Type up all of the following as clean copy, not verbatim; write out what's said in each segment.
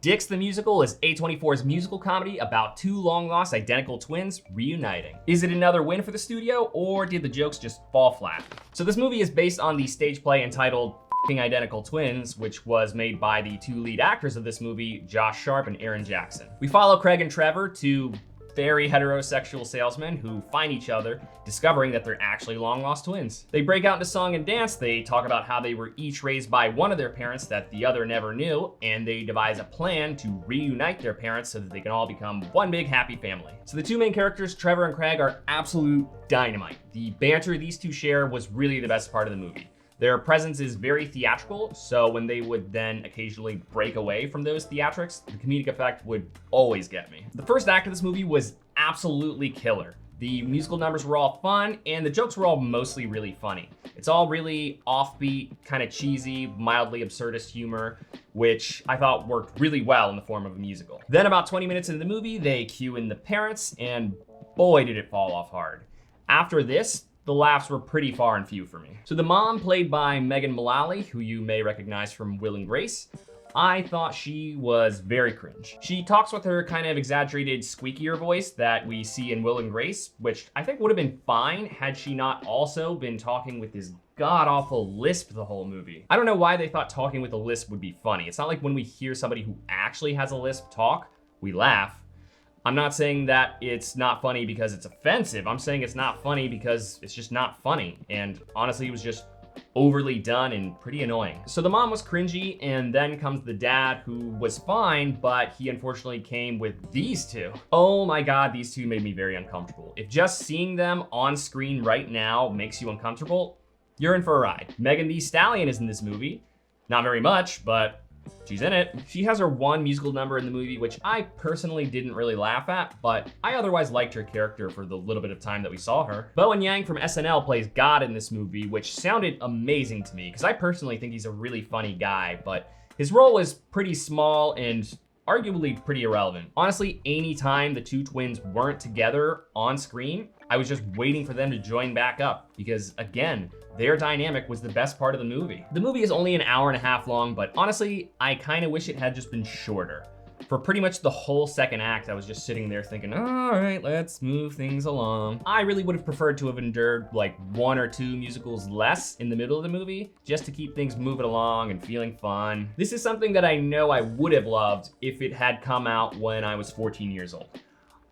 DICKS the Musical is A24's musical comedy about two long-lost identical twins reuniting. Is it another win for the studio, or did the jokes just fall flat? So this movie is based on the stage play entitled F***ing Identical Twins, which was made by the two lead actors of this movie, Josh Sharp and Aaron Jackson. We follow Craig and Trevor, two very heterosexual salesmen who find each other, discovering that they're actually long-lost twins. They break out into song and dance, they talk about how they were each raised by one of their parents that the other never knew, and they devise a plan to reunite their parents so that they can all become one big happy family. So the two main characters, Trevor and Craig, are absolute dynamite. The banter these two share was really the best part of the movie. Their presence is very theatrical, so when they would then occasionally break away from those theatrics, the comedic effect would always get me. The first act of this movie was absolutely killer. The musical numbers were all fun, and the jokes were all mostly really funny. It's all really offbeat, kind of cheesy, mildly absurdist humor, which I thought worked really well in the form of a musical. Then about 20 minutes into the movie, they cue in the parents, and boy did it fall off hard. After this, the laughs were pretty far and few for me. So the mom, played by Megan Mullally, who you may recognize from Will and Grace, I thought she was very cringe. She talks with her kind of exaggerated squeakier voice that we see in Will and Grace, which I think would have been fine had she not also been talking with this god-awful lisp the whole movie. I don't know why they thought talking with a lisp would be funny. It's not like when we hear somebody who actually has a lisp talk, we laugh. I'm not saying that it's not funny because it's offensive. I'm saying it's not funny because it's just not funny. And honestly, it was just overly done and pretty annoying. So the mom was cringy, and then comes the dad, who was fine, but he unfortunately came with these two. Oh my God, these two made me very uncomfortable. If just seeing them on screen right now makes you uncomfortable, you're in for a ride. Megan Thee Stallion is in this movie. Not very much, but she's in it. She has her one musical number in the movie, which I personally didn't really laugh at, but I otherwise liked her character for the little bit of time that we saw her. Bowen Yang from SNL plays God in this movie, which sounded amazing to me, because I personally think he's a really funny guy, but his role was pretty small and arguably pretty irrelevant. Honestly, any time the two twins weren't together on screen, I was just waiting for them to join back up, because again, their dynamic was the best part of the movie. The movie is only an hour and a half long, but honestly, I kind of wish it had just been shorter. For pretty much the whole second act, I was just sitting there thinking, all right, let's move things along. I really would have preferred to have endured like one or two musicals less in the middle of the movie, just to keep things moving along and feeling fun. This is something that I know I would have loved if it had come out when I was 14 years old.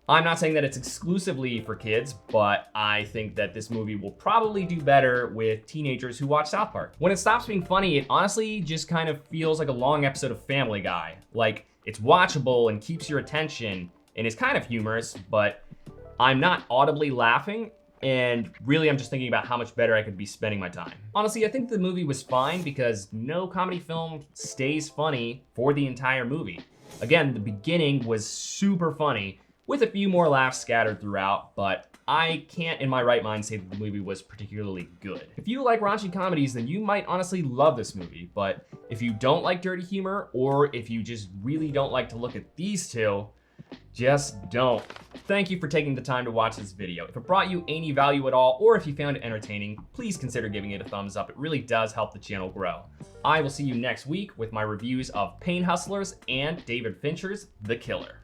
I'm not saying that it's exclusively for kids, but I think that this movie will probably do better with teenagers who watch South Park. When it stops being funny, it honestly just kind of feels like a long episode of Family Guy. Like, it's watchable and keeps your attention, and it's kind of humorous, but I'm not audibly laughing, and really I'm just thinking about how much better I could be spending my time. Honestly, I think the movie was fine because no comedy film stays funny for the entire movie. Again, the beginning was super funny, with a few more laughs scattered throughout, but I can't in my right mind say that the movie was particularly good. If you like raunchy comedies, then you might honestly love this movie, but if you don't like dirty humor, or if you just really don't like to look at these two, just don't. Thank you for taking the time to watch this video. If it brought you any value at all, or if you found it entertaining, please consider giving it a thumbs up. It really does help the channel grow. I will see you next week with my reviews of Pain Hustlers and David Fincher's The Killer.